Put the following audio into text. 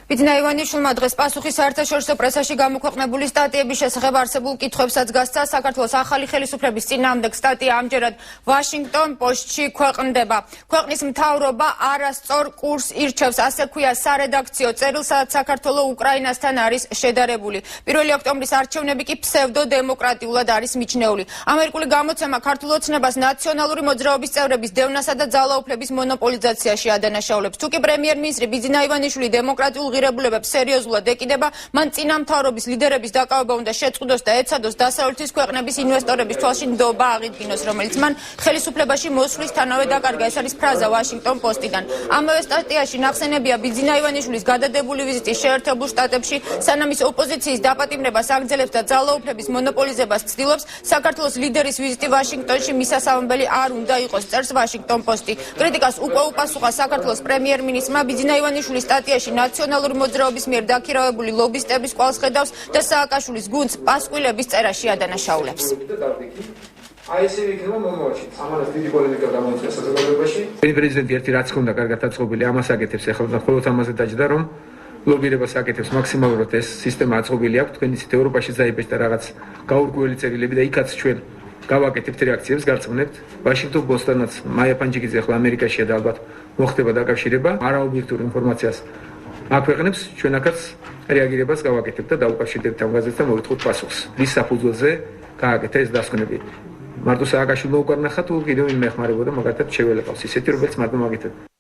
ბიძინა ივანიშვილმა დღეს პასუხი საერთაშორისო პრესაში გამოქვეყნებული სტატიების შესახებ არსებულ კითხვებსაც გასცა. საქართველოს ახალი ხელისუფლების წინააღმდეგ სტატია ამჯერად ვაშინგტონ პოსტში ქვეყნდება. ქვეყნის მთავრობა არასწორ კურსს ირჩევს, ასე ქვია სარედაქციო წერილს, სადაც საქართველო უკრაინასთან არის შედარებული. 1 ოქტომბრის არჩევნები კი ფსევდო-დემოკრატიულად არის მიჩნეული. ამერიკული გამოცემა ქართულ ოცნებას ნაციონალური მოძრაობის წევრების დევნასა და ძალაუფლების მონოპოლიზაციაში ადანაშაულებს. თუკი პრემიერ-მინისტრი ბიძინა ივანიშვილი დემოკრატიულ ღირებულებებს სერიოზულად ეკიდება, მან წინა მთავრობის ლიდერების დაკავება უნდა შეწყვიტოს და ეცადოს დასავლეთის ქვეყნების ინვესტორების თვალში ნდობა აღიდგინოს, რომელიც მან ხელისუფლებაში მოსვლისთანავე დაკარგა. ეს არის ფრაზა ვაშინგტონ პოსტიდან. ამავე სტატიაში ნახსენებია ბიძინა ივანიშვილის გადადებული ვიზიტი შეერთებულ შტატებში, სანამ ის ოპოზიციის დაპატიმრებას აგრძელებს და ძალაუფლების მონოპოლიზებას ცდილობს. საქართველოს ლიდერის ვიზიტი ვაშინგტონში მისასალმებელი არ უნდა იყოს, წერს ვაშინგტონ პოსტი. კრიტიკას უკვე უპასუხა საქართველოს პრემიერ-მინისტრმა. ბიძინა ივანიშვილის სტატიაში ნაციონალური მოძრაობის მიერ დაქირავებული ლობისტების კვალს ხედავს და სააკაშვილის გუნდს პასკვილების წერაში ადანაშაულებს. აი ესე იქნება მომავალში. ამას დიდი პოლემიკა გამოიწვია საზოგადოებაში. პრეზიდენტი ერთი რაც ხონდა კარგად აწყობილი, ამას აკეთებს ახლა მხოლოდ ამაზე დაჯდა, რომ ლობირებას აკეთებს მაქსიმალურად ეს სისტემა აწყობილი აქვს. თქვენ იცით ევროპაში დაიბეჭდა რაღაც გაურკვეველი წერილები და იქაც ჩვენ გავაკეთებთ რეაქციებს, გარწმუნებთ. ვაშინგტონ პოსტანაც მაია პანჯიკიძე ახლა ამერიკაშია და ალბათ მოხდება დაკავშირება. არაობიექტურ ინფორმაციას აქვეყნებს, ჩვენ აქაც რეაგირებას გავაკეთებთ და დაუკავშირდებთ ამ გაზეთს და მოვიტყოთ პასუხს. რის საფუძველზე გააკეთა ეს დასკვნები. მარტო სააკაშვილმა უკარნახა თუ კიდევ ვინმე ეხმარებოდა მაგათაც შეველეყავს ისეთი, როგორც მარტო მაგეთად.